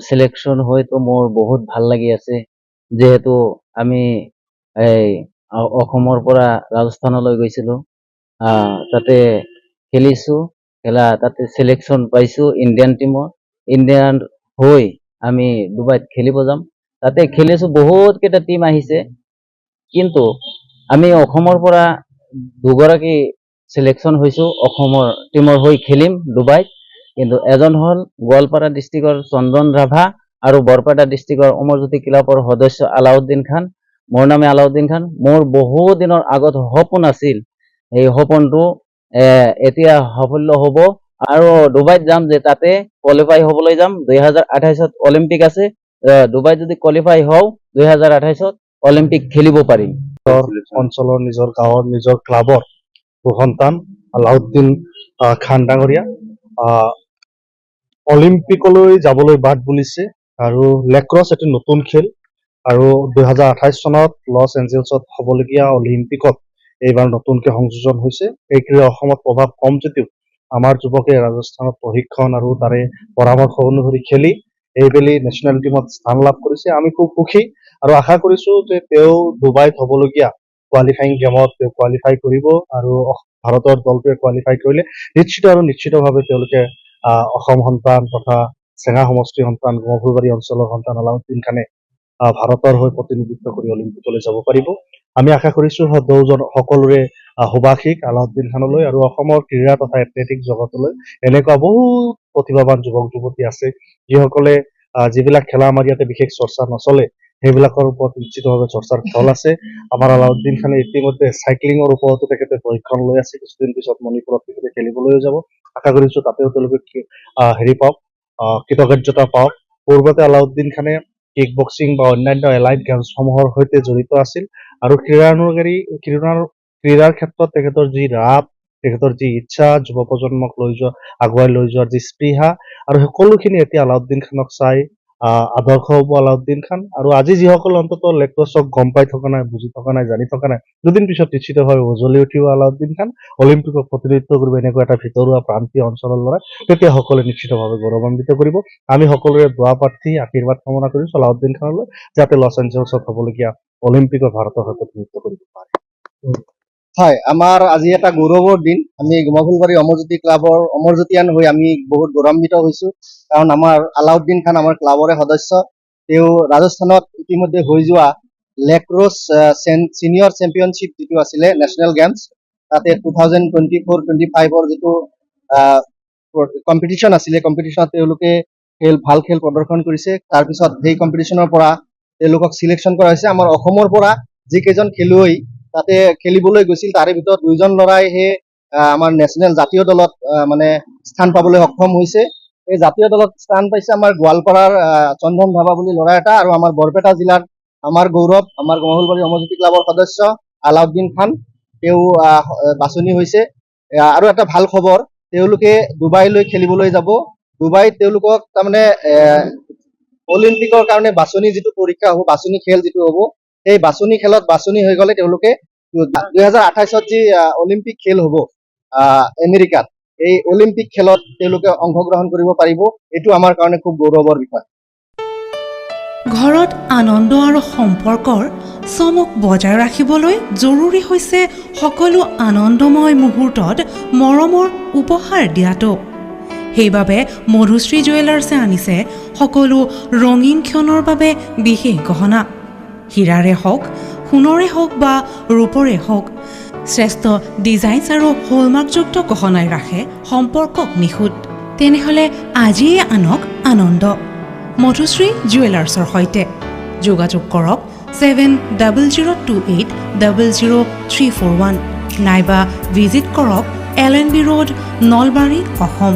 selection হয়তো মোৰ বহুত ভাল লাগি আছে যেহেতু আমি এই অসমৰ পৰা ৰাজস্থানলৈ গৈছিলো তাতে খেলিছো খেলা তাতে সিলেকশন পাইছো ইণ্ডিয়ান টিমৰ ইণ্ডিয়ান হৈ আমি ডুবাইত খেলিব যাম তাতে খেলিছো বহুত কেইটা টিম আহিছে কিন্তু আমি অসমৰ পৰা দুগৰাকী সিলেকশন হৈছো অসমৰ টিমৰ হৈ খেলিম ডুবাইত কিন্তু এজন হল গোৱালপাৰা ডিষ্ট্ৰিক্টৰ চন্দন ৰাভা আৰু বৰপেটা ডিষ্ট্ৰিক্টৰ অমৰজ্যোতি ক্লাবৰ সদস্য আলাউদ্দিন খান মোৰ নামে আলাউদ্দিন খান মোৰ বহু দিনৰ আগত সপোন আছিল এই সপোনটো এতিয়া সাফল্য হ'ব আৰু ডুবাইত যাম যে তাতে কোৱালিফাই হ'বলৈ যাম 2028ত অলিম্পিক আছে ডুবাইত যদি কোৱালিফাই হওঁ 2028ত অলিম্পিক খেলিব পাৰিম অঞ্চলৰ নিজৰ গাঁৱৰ নিজৰ ক্লাবৰ সন্তান আলাউদ্দিন খান ডাঙৰীয়া অলিম্পিকলৈ যাবলৈ বাট বুলিছে আৰু লেক্ৰছ এটি নতুন খেল আৰু 2028 চনত লছ এঞ্জেলছত হ'বলগীয়া অলিম্পিকত এইবাৰ নতুনকৈ সংযোজন হৈছে এই ক্ৰীড়া অসমত প্ৰভাৱ কম যদিও আমাৰ যুৱকে ৰাজস্থানত প্ৰশিক্ষণ আৰু তাৰে পৰামৰ্শ অনুসৰি খেলি এইবেলি নেশ্যনেল টিমত স্থান লাভ কৰিছে আমি খুব সুখী আৰু আশা কৰিছো যে তেওঁ ডুবাইত হ'বলগীয়া কোৱালিফাইং গেমত তেওঁ কোৱালিফাই কৰিব আৰু ভাৰতৰ দলটোৱে কোৱালিফাই কৰিলে নিশ্চিতভাৱে তেওঁলোকে অসম সন্তান তথা চেঙা সমষ্টিৰ সন্তান গহপুৰবাৰী অঞ্চলৰ সন্তান আলাউদ্দিন খানে ভাৰতৰ হৈ প্ৰতিনিধিত্ব কৰি অলিম্পিকলৈ যাব পাৰিব আমি আশা কৰিছো সকলোৰে সুবাসিক আলাউদ্দিন খানলৈ আৰু অসমৰ ক্ৰীড়া তথা এথলেটিক জগতলৈ এনেকুৱা বহু প্ৰতিভাৱান যুৱক যুৱতী আছে যিসকলে যিবিলাক খেলা আমাৰ ইয়াতে বিশেষ চৰ্চা নচলে সেইবিলাকৰ ওপৰত নিশ্চিতভাৱে চৰ্চাৰ ফল আছে আমাৰ আলাউদ্দিন খানে ইতিমধ্যে চাইক্লিঙৰ ওপৰতো তেখেতে প্ৰশিক্ষণ লৈ আছে কিছুদিন পিছত মণিপুৰত তেখেতে খেলিবলৈও যাব আশা কৰিছো তাতেও তেওঁলোকে পাওক কৃতকাৰ্যতা পাওক পূৰ্বতে আলাউদ্দিন খানে কিক বক্সিং বা অন্যান্য এলাইড গেমছসমূহৰ সৈতে জড়িত আছিল আৰু ক্ৰীড়াৰ ক্ষেত্ৰত তেখেতৰ যি ৰাপ তেখেতৰ যি ইচ্ছা যুৱ প্ৰজন্মক আগুৱাই লৈ যোৱাৰ যি স্পৃহা আৰু সকলোখিনি এতিয়া আলাউদ্দিন খানক চাই আদৰ্শ হ'ব আলাউদ্দিন খান আৰু আজি যিসকল অন্ততঃ লেক্ৰছক গম পাই থকা নাই বুজি থকা নাই জানি থকা নাই দুদিন পিছত নিশ্চিতভাৱে উজলি উঠিব আলাউদ্দিন খান অলিম্পিকক প্ৰতিনিধিত্ব কৰিব এনেকুৱা এটা ভিতৰুৱা প্ৰান্তীয় অঞ্চলৰ ল'ৰা তেতিয়া সকলোৱে নিশ্চিতভাৱে গৌৰৱান্বিত কৰিব আমি সকলোৰে দোৱা প্ৰাৰ্থী আশীৰ্বাদ কামনা কৰিছো আলাউদ্দিন খানলৈ যাতে লছ এঞ্জেলছত হ'বলগীয়া অলিম্পিকত ভাৰতৰ হৈ প্ৰতিনিধিত্ব কৰিব পাৰে হয় আমাৰ আজি এটা গৌৰৱৰ দিন আমি গমাফুলবাৰী অমৰজ্যোতি ক্লাবৰ অমৰজ্যোতিয়ান হৈ আমি বহুত গৌৰৱান্বিত হৈছো কাৰণ আমাৰ আলাউদ্দিন খান আমাৰ ক্লাবৰে সদস্য তেওঁ ৰাজস্থানত ইতিমধ্যে হৈ যোৱা লেক্ৰছ সিনিয়ৰ চেম্পিয়নশ্বিপ যিটো আছিলে নেশ্যনেল গেমছ তাতে 2024-25ৰ যিটো কম্পিটিশ্যন আছিলে কম্পিটিশ্যনত তেওঁলোকে ভাল খেল প্ৰদৰ্শন কৰিছে তাৰপিছত সেই কম্পিটিশ্যনৰ পৰা তেওঁলোকক সিলেকশ্যন কৰা হৈছে আমাৰ অসমৰ পৰা যিকেইজন খেলুৱৈ তাতে খেলিবলৈ গৈছিল তাৰে ভিতৰত দুইজন ল'ৰাই আমাৰ নেশ্যনেল জাতীয় দলত মানে স্থান পাবলৈ সক্ষম হৈছে এই জাতীয় দলত স্থান পাইছে আমাৰ গোৱালপাৰাৰ চন্দন ধাবা বুলি ল'ৰা এটা আৰু আমাৰ বৰপেটা জিলাৰ আমাৰ গৌৰৱ আমাৰ গমাফুলবাৰী অমৰজ্যোতি ক্লাবৰ সদস্য আলাউদ্দিন খান তেওঁ বাছনি হৈছে আৰু এটা ভাল খবৰ তেওঁলোকে ডুবাইলৈ খেলিবলৈ যাব ডুবাইত তেওঁলোকক তাৰমানে অলিম্পিকৰ কাৰণে বাছনি যিটো পৰীক্ষা হ'ব বাছনি খেল যিটো হ'ব সেই বাছনি খেলত বাছনি হৈ গ'লে তেওঁলোকে 2028ত যি অলিম্পিক খেল হ'ব আমেৰিকাত এই অলিম্পিক খেলত তেওঁলোকে অংশগ্ৰহণ কৰিব পাৰিব এইটো আমাৰ কাৰণে খুব গৌৰৱৰ বিষয় ঘৰত আনন্দ আৰু সম্পৰ্কৰ চমক বজাই ৰাখিবলৈ জৰুৰী হৈছে সকলো আনন্দময় মুহূৰ্তত মৰমৰ উপহাৰ দিয়াটো সেইবাবে মধুশ্ৰী জুৱেলাৰ্ছে আনিছে সকলো ৰঙীন ক্ষণৰ বাবে বিশেষ গহনা হীৰাৰে হওক সোণৰে হওক বা ৰূপৰে হওক শ্ৰেষ্ঠ ডিজাইনছ আৰু হলমাৰ্কযুক্ত গহনাই ৰাখে সম্পৰ্কক নিখুঁত তেনেহ'লে আজিয়ে আনক আনন্দ মধুশ্ৰী জুৱেলাৰ্ছৰ সৈতে যোগাযোগ কৰক 7028000341 নাইবা ভিজিট কৰক LNB ৰোড নলবাৰী অসম